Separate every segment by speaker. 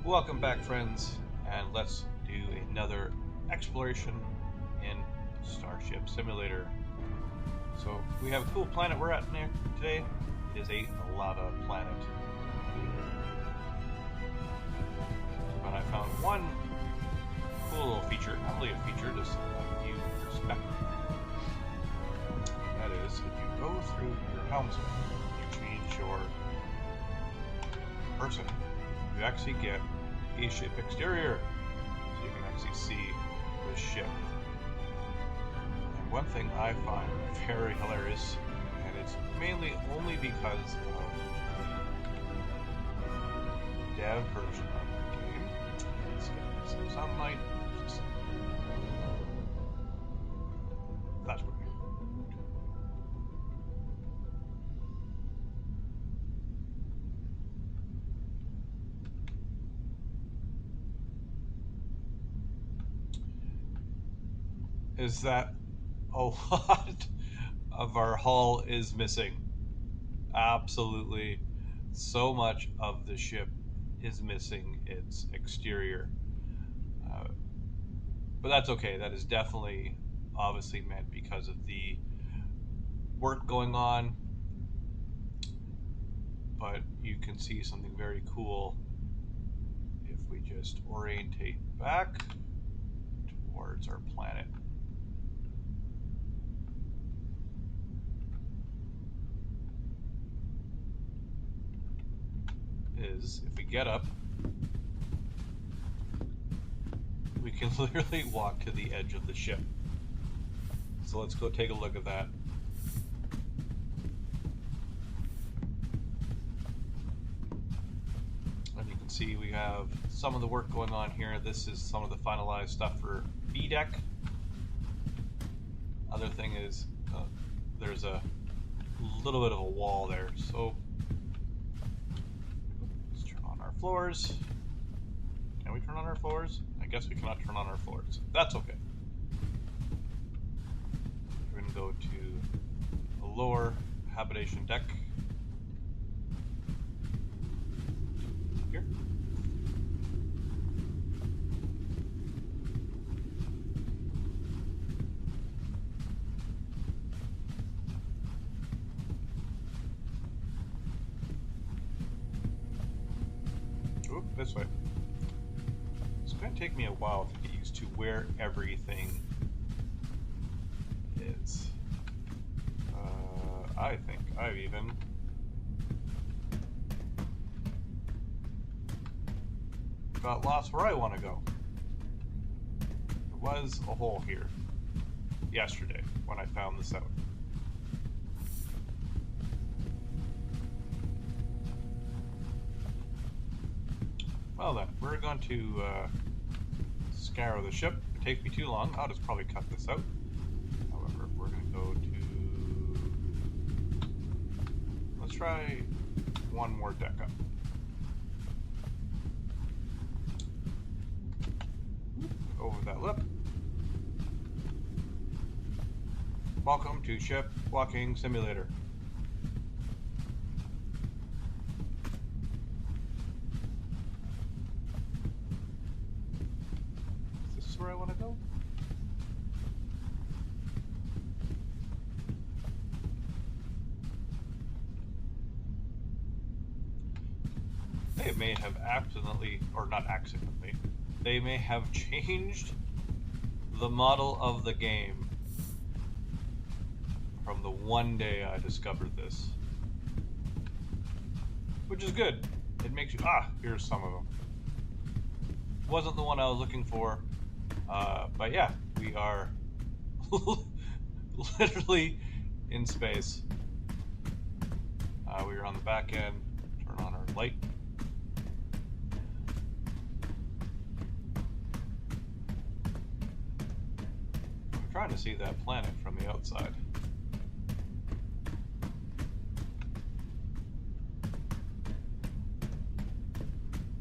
Speaker 1: Welcome back, friends, and let's do another exploration in Starship Simulator. So we have a cool planet we're at today. It is a lava planet. But I found one cool little feature, not really a feature, just a view perspective. That is, if you go through your helm screen, you change your person, you actually get a ship exterior, so you can actually see the ship. And one thing I find very hilarious, and it's mainly only because of the dev version of the game. Let's get some sunlight. That's what is that a lot of our hull is missing. Absolutely, so much of the ship is missing its exterior. But that's okay. That is definitely obviously meant because of the work going on. But you can see something very cool if we just orientate back towards our planet. Is if we get up, we can literally walk to the edge of the ship. So let's go take a look at that. And you can see we have some of the work going on here. This is some of the finalized stuff for B deck. Other thing is there's a little bit of a wall there, so floors. Can we turn on our floors? I guess we cannot turn on our floors. That's okay. We're going to go to the lower habitation deck. Here. This way. It's going to take me a while to get used to where everything is. I think I've even got lost where I want to go. There was a hole here yesterday when I found this out. Well then, we're going to scour the ship. If it takes me too long, I'll just probably cut this out. However, we're going to go to... Let's try one more deck up. Over that lip. Welcome to Ship Walking Simulator. Where I want to go. They may have accidentally, or not accidentally, they may have changed the model of the game from the one day I discovered this. Which is good. It makes you, here's some of them. Wasn't the one I was looking for. But yeah, we are literally in space. We are on the back end. Turn on our light. I'm trying to see that planet from the outside.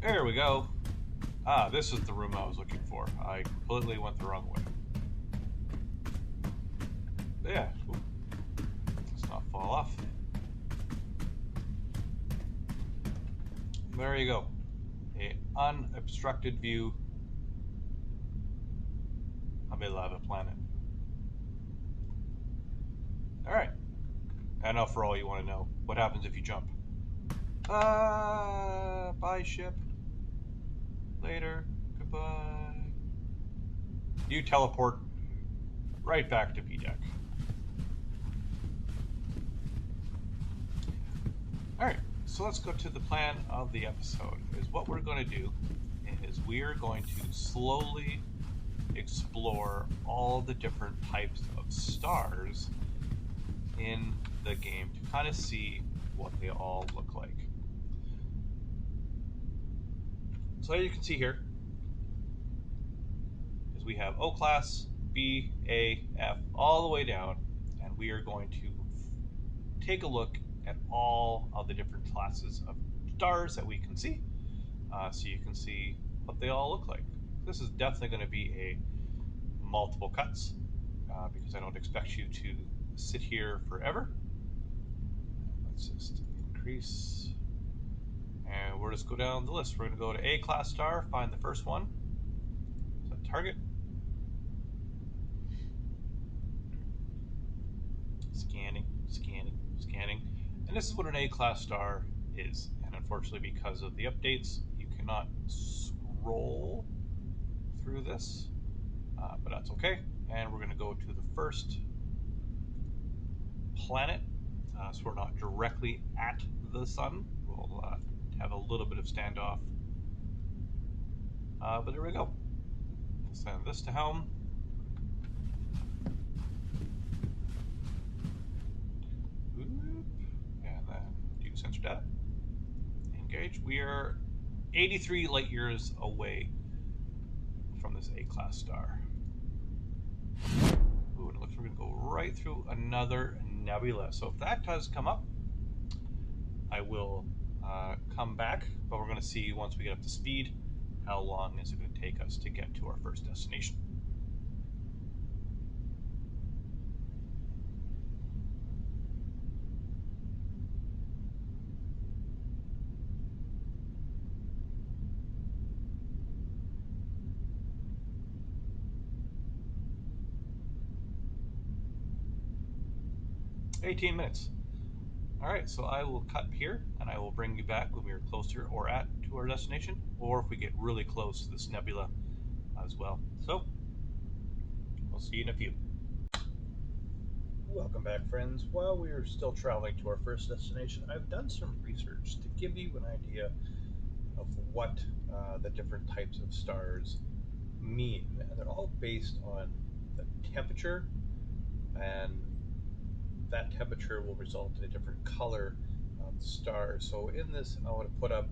Speaker 1: There we go. This is the room I was looking for. I completely went the wrong way. Yeah. Let's not fall off. There you go. an unobstructed view of a lava planet. All right. And now for all you want to know, what happens if you jump? Bye ship. Later. Goodbye. You teleport right back to B deck. All right, so let's go to the plan of the episode. Is what we're going to do is we are going to slowly explore all the different types of stars in the game to kind of see what they all look like. So as you can see here, is we have O class, B, A, F, all the way down, and we are going to take a look at all of the different classes of stars that we can see, so you can see what they all look like. This is definitely going to be a multiple cuts, because I don't expect you to sit here forever. Let's just increase, and we'll just go down the list. We're going to go to A class star, find the first one, set target, scanning, scanning, scanning, and this is what an A class star is. And unfortunately, because of the updates, you cannot scroll through this, but that's okay. And we're going to go to the first planet, so we're not directly at the sun. We'll have a little bit of standoff, but there we go. We'll send this to helm. And then do sensor data. Engage. We are 83 light years away from this A-class star. Ooh, and it looks like we're going to go right through another nebula. So if that does come up, I will come back, but we're going to see once we get up to speed how long is it going to take us to get to our first destination. "18 minutes. All right, so I will cut here, and I will bring you back when we are closer or at to our destination, or if we get really close to this nebula as well. So, we'll see you in a few. Welcome back, friends. While we are still traveling to our first destination, I've done some research to give you an idea of what the different types of stars mean, and they're all based on the temperature, and that temperature will result in a different color of the star. So in this, I want to put up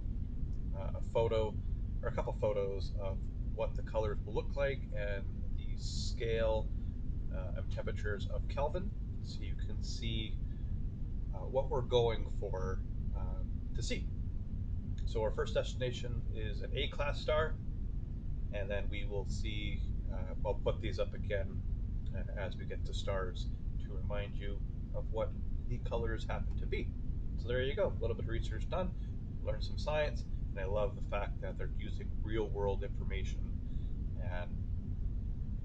Speaker 1: a photo or a couple photos of what the colors will look like and the scale of temperatures of Kelvin, so you can see what we're going for to see. So our first destination is an A-class star, and then we will see, I'll put these up again as we get to stars to remind you of what the colors happen to be. So there you go, a little bit of research done, learn some science, and I love the fact that they're using real world information and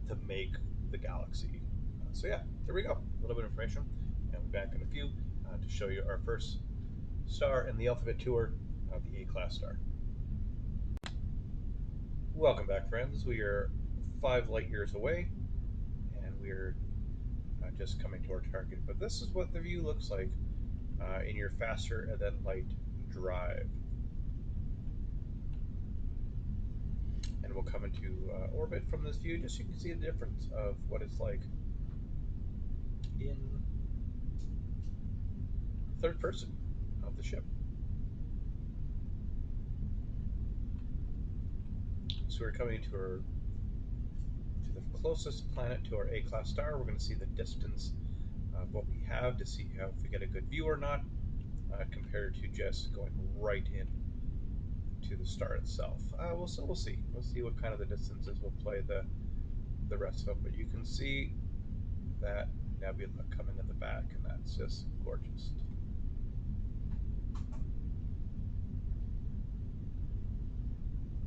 Speaker 1: to make the galaxy. So yeah, there we go, a little bit of information, and we'll be back in a few to show you our first star in the alphabet tour of the A-class star. Welcome back, friends. We are 5 light years away, and we're just coming to our target. But this is what the view looks like in your faster than light drive. And we'll come into orbit from this view, just so you can see the difference of what it's like in third person of the ship. So we're coming to the closest planet to our A-class star. We're going to see the distance of what we have to see if we get a good view or not, compared to just going right in to the star itself. We'll see. We'll see what kind of the distances will play the rest of them. But you can see that nebula coming in the back, and that's just gorgeous.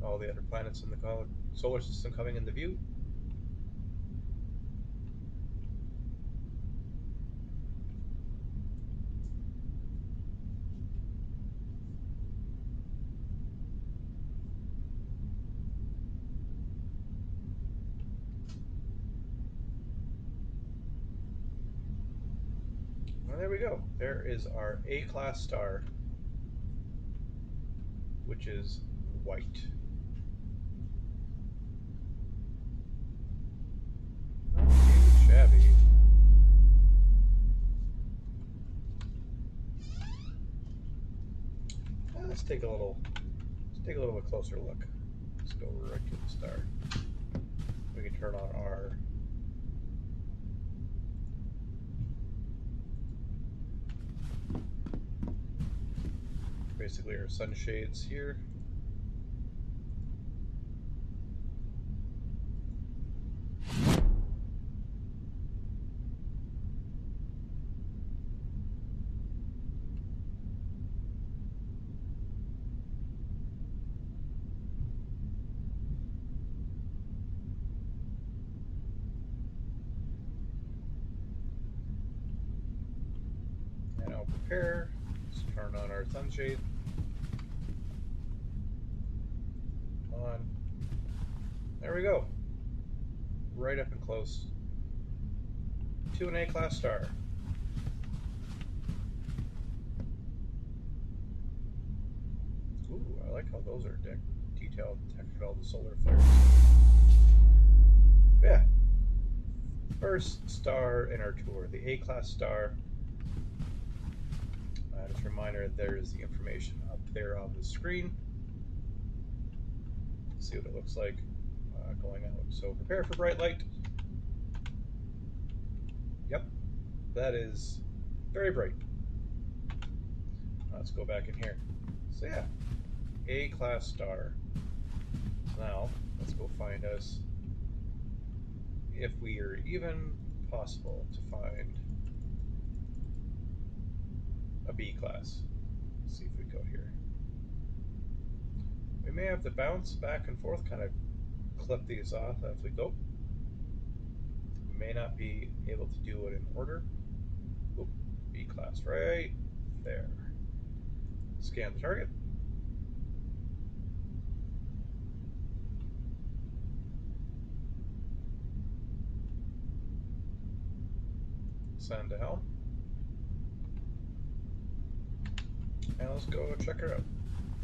Speaker 1: all the other planets in the solar system coming into view. Well, there we go. There is our A-class star, which is white. Not too shabby. Let's take a little bit closer look. Let's go right to the star. We can turn on our basically our sunshades here. And I'll prepare. Let's turn on our sunshade. On. There we go. Right up and close to an A-class star. Ooh, I like how those are detailed, textured all the solar flares. Yeah. First star in our tour, the A-class star. Just a reminder, there's the information up there on the screen. See what it looks like going out. So prepare for bright light. Yep, that is very bright. Let's go back in here. So yeah, A-class star. Now let's go find us, if we are even possible to find a B-class. Let's see if we go here. We may have to bounce back and forth, kind of clip these off as we go. We may not be able to do it in order. Oop, B-class right there. Scan the target. Send to helm. And let's go check her out.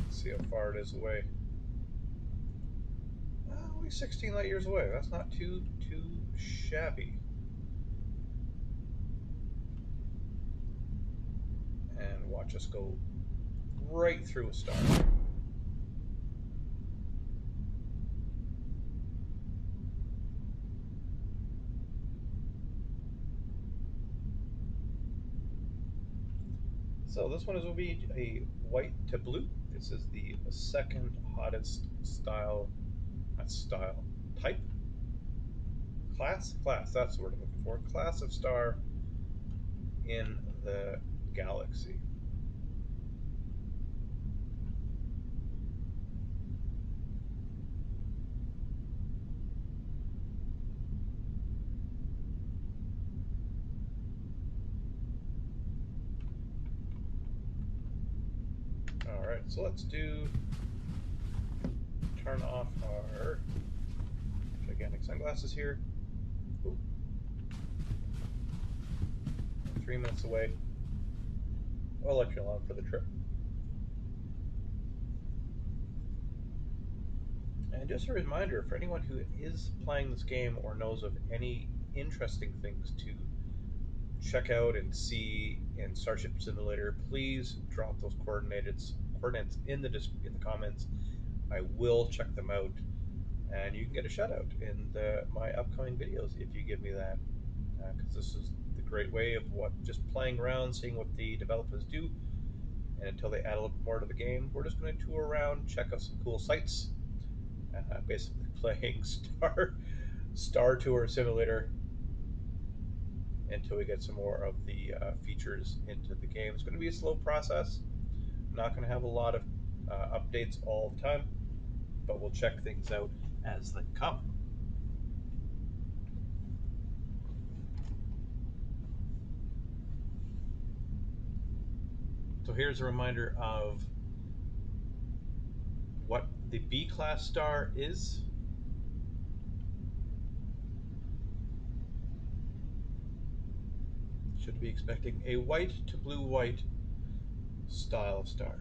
Speaker 1: See how far it is away. Only 16 light years away. That's not too shabby. And watch us go right through a star. So this one will be a white to blue. This is the second hottest type. Class, that's the word I'm looking for. Class of star in the galaxy. All right, so let's turn off our gigantic sunglasses here. Ooh. 3 minutes away. I'll let you along for the trip. And just a reminder for anyone who is playing this game or knows of any interesting things to check out and see in Starship Simulator, please drop those coordinates in the comments. I will check them out, and you can get a shout out in my upcoming videos if you give me that, because this is the great way of just playing around, seeing what the developers do. And until they add a little more to the game, we're just going to tour around, check out some cool sites, basically playing Star Tour Simulator until we get some more of the features into the game. It's going to be a slow process. I'm not going to have a lot of updates all the time. but we'll check things out as they come. So here's a reminder of what the B class star is. Should be expecting a white to blue-white style of star.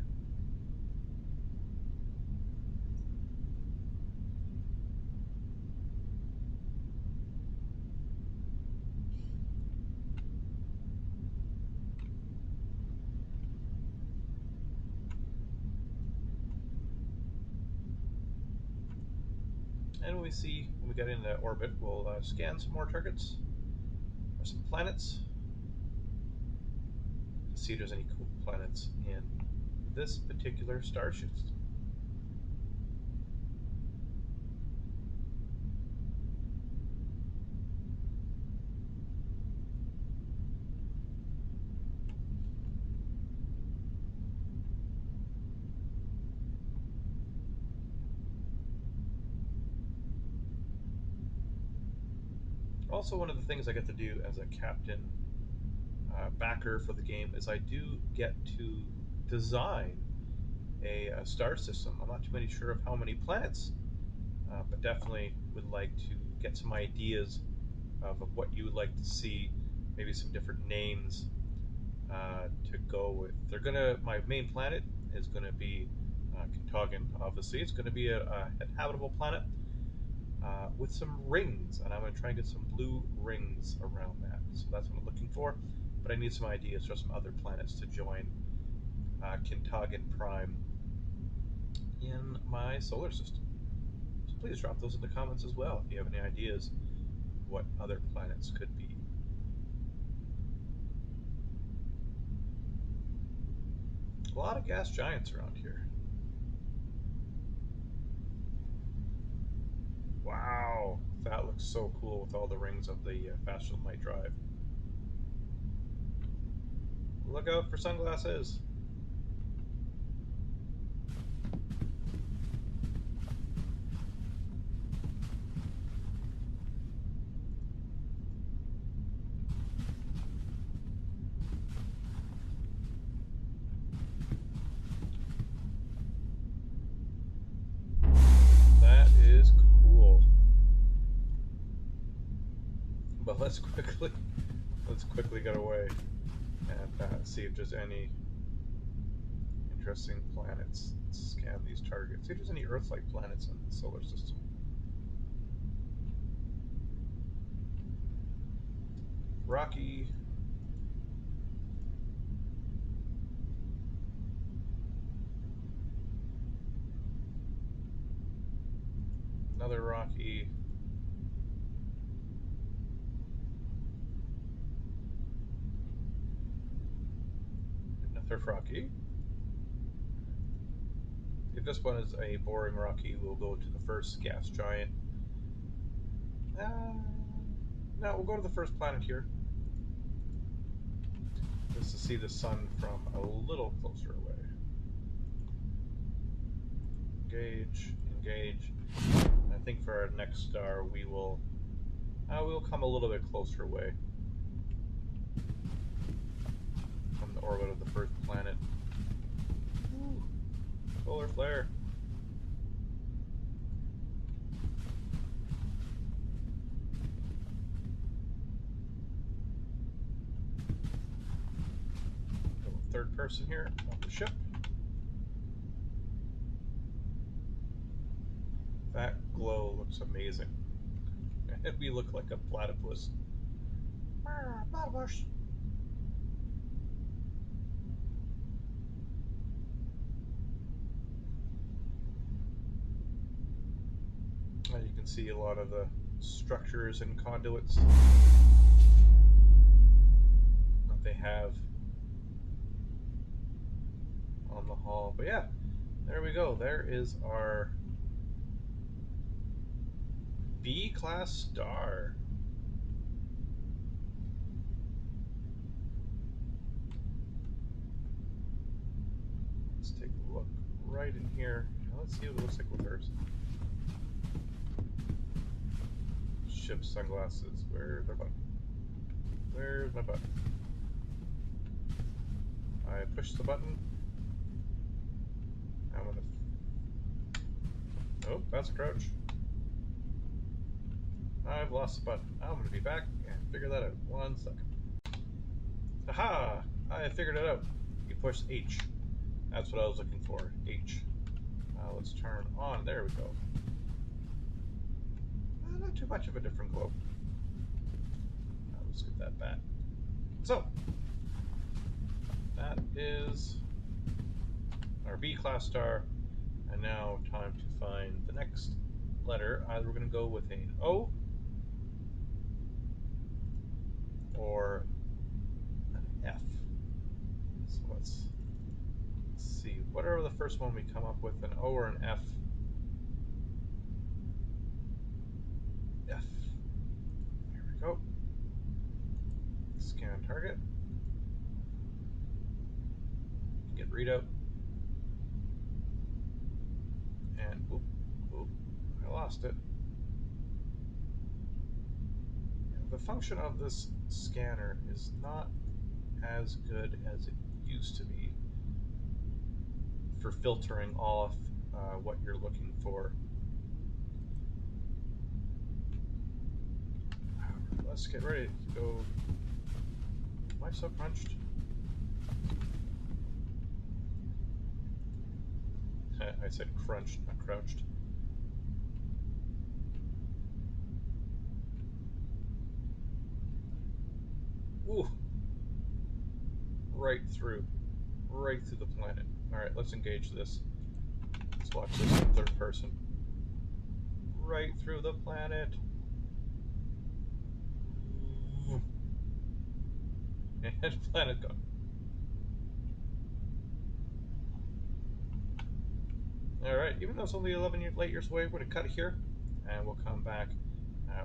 Speaker 1: And when we get into orbit, we'll scan some more targets or some planets to see if there's any cool planets in this particular starship system. Also, one of the things I get to do as a captain backer for the game is I do get to design a star system. I'm not too many sure of how many planets, but definitely would like to get some ideas of what you would like to see, maybe some different names to go with. My main planet is gonna be Kintogin. Obviously, it's gonna be a habitable planet with some rings, and I'm gonna try and get some blue rings around that. So that's what I'm looking for. But I need some ideas for some other planets to join Kintogin Prime in my solar system. So please drop those in the comments as well if you have any ideas what other planets could be. A lot of gas giants around here. Wow, that looks so cool with all the rings of the faster than light drive. Look out for sunglasses. That is cool. But let's quickly get away and see if there's any interesting planets. Let's scan these targets. See if there's any Earth-like planets in the solar system. Rocky. Another Rocky. Another Rocky. If this one is a boring Rocky, we'll go to the first gas giant. No, we'll go to the first planet here. Just to see the sun from a little closer away. Engage, engage. I think for our next star, we'll come a little bit closer away from the orbit of the first planet. Ooh, solar flare. Third person here on the ship. That glow looks amazing. We look like a platypus. Platypus. You can see a lot of the structures and conduits that they have on the hull. But yeah, there we go. There is our B-class star. Let's take a look right in here. Now let's see what it looks like with hers. Starship sunglasses. Where's my button? Where's my button? I push the button. I'm gonna... Oh, that's a crouch. I've lost the button. I'm gonna be back and figure that out. 1 second. Aha! I figured it out. You push H. That's what I was looking for. H. Let's turn on. There we go. Not too much of a different globe. Let's get that back. So, that is our B-class star. And now time to find the next letter. Either we're going to go with an O or an F. So let's see. Whatever the first one we come up with, an O or an F. F. There we go. Scan target. Get readout. And oop, I lost it. The function of this scanner is not as good as it used to be for filtering off what you're looking for. Let's get ready to go. Am I so crunched? I said crunched, not crouched. Ooh! Right through the planet. Alright, let's engage this. Let's watch this in third person. Right through the planet. Ooh. And planet gone. Alright, even though it's only 11 light years away, we're going to cut it here, and we'll come back.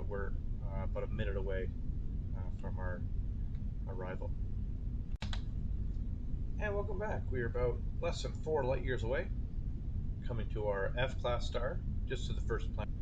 Speaker 1: We're about a minute away from our arrival. And welcome back. We are about less than 4 light years away, coming to our F-class star, just to the first planet.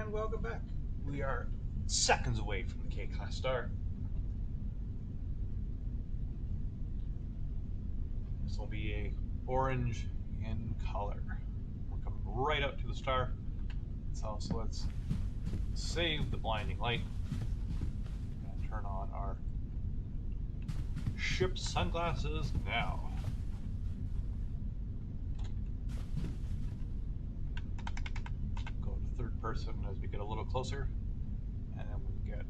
Speaker 1: And welcome back. We are seconds away from the K-Class Star. This will be a orange in color. We're coming right up to the star. So let's save the blinding light and turn on our ship sunglasses now. Go to third person as we get a little closer, and then when we get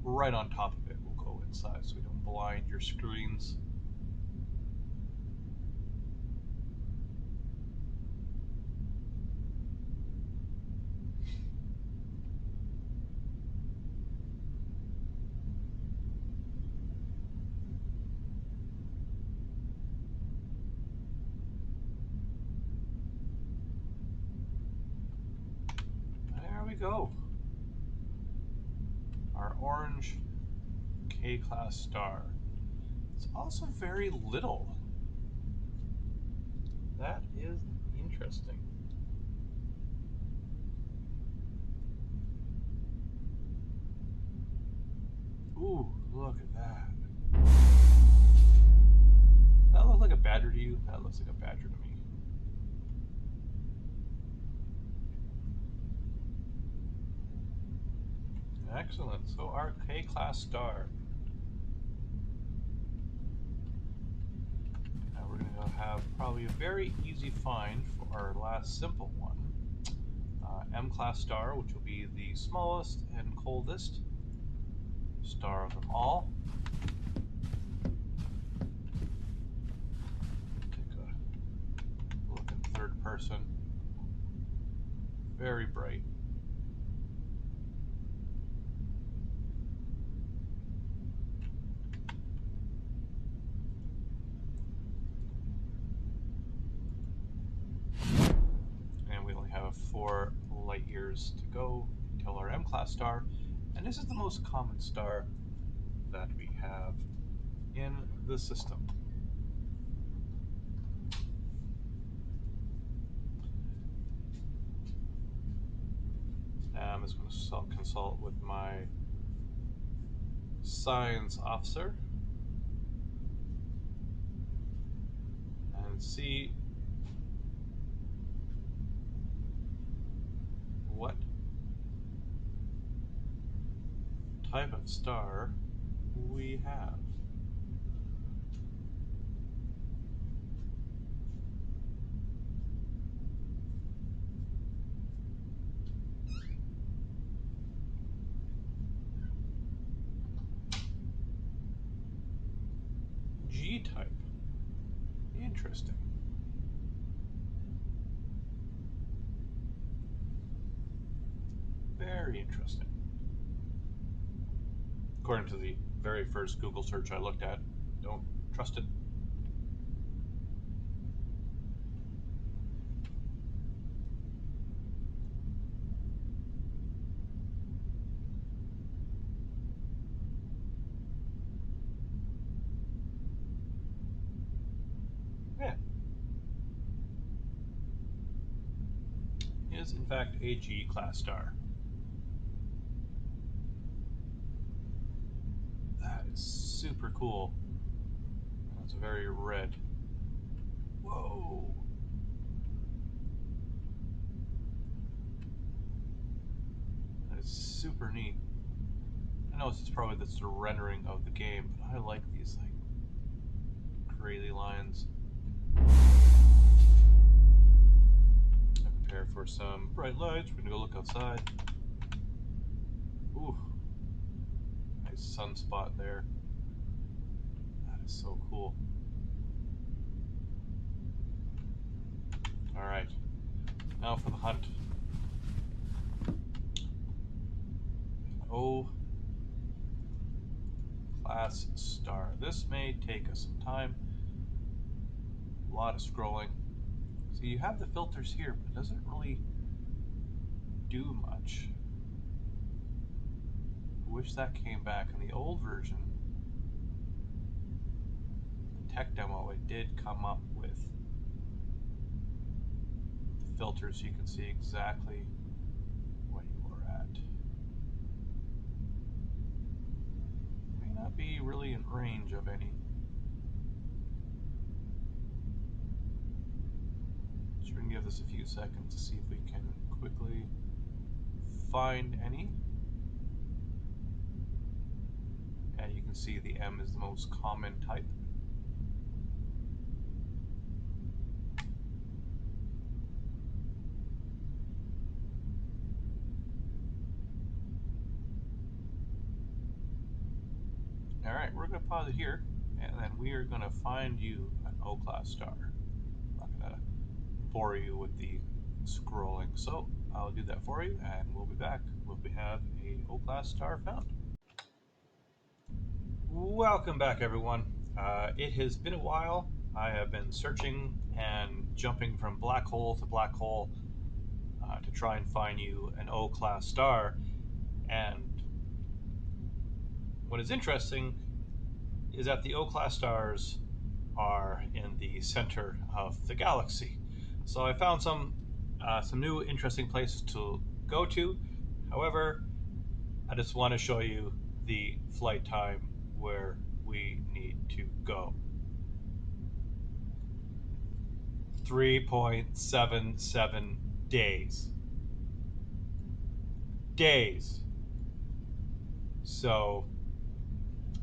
Speaker 1: right on top of it, we'll go inside so we don't blind your screens. There we go. Our orange K-Class Star. It's also very little. That is interesting. Ooh, look at that. That look like a badger to you? That looks like a badger to me. Excellent. So our K-Class Star. Now we're going to have probably a very easy find for our last simple one. M-Class Star, which will be the smallest and coldest star of them all. Take a look in third person. Very bright. And we only have 4 light years to go until our M-Class Star. And this is the most common star that we have in the system. Now I'm just going to consult with my science officer and see what type of star we have. G-type. Interesting. Very interesting. According to the very first Google search I looked at, don't trust it. Yeah. Is in fact a G-class star. That is super cool. That's very red. Whoa! That is super neat. I know this is probably just a rendering of the game, but I like these like crazy lines. I prepare for some bright lights. We're gonna go look outside. Ooh, nice sunspot there. That is so cool. All right, now for the hunt. O-class star. This may take us some time. A lot of scrolling. So you have the filters here, but it doesn't really do much. I wish that came back. In the old version, the tech demo, it did come up with the filters so you can see exactly what you are at. nobody really in range of any. Just gonna give this a few seconds to see if we can quickly find any. And you can see the M is the most common type. Alright, we're going to pause it here, and then we are going to find you an O-class star. I'm not going to bore you with the scrolling, so I'll do that for you, and we'll be back when we have a O-class star found. Welcome back, everyone. It has been a while. I have been searching and jumping from black hole to black hole to try and find you an O-class star, and what is interesting is that the O-class stars are in the center of the galaxy. So I found some new interesting places to go to. However, I just want to show you the flight time where we need to go. 3.77 days. Days. So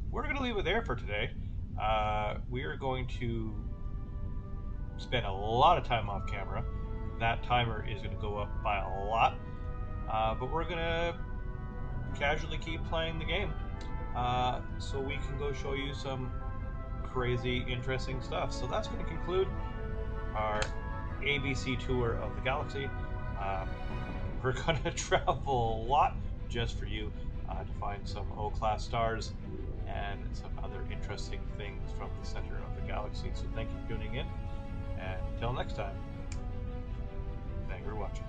Speaker 1: we're going to leave it there for today. We are going to spend a lot of time off camera. That timer is going to go up by a lot. But we're going to casually keep playing the game so we can go show you some crazy, interesting stuff. So that's going to conclude our ABC tour of the galaxy. We're going to travel a lot just for you to find some O-class stars and some other interesting things from the center of the galaxy. So thank you for tuning in, and until next time, thank you for watching.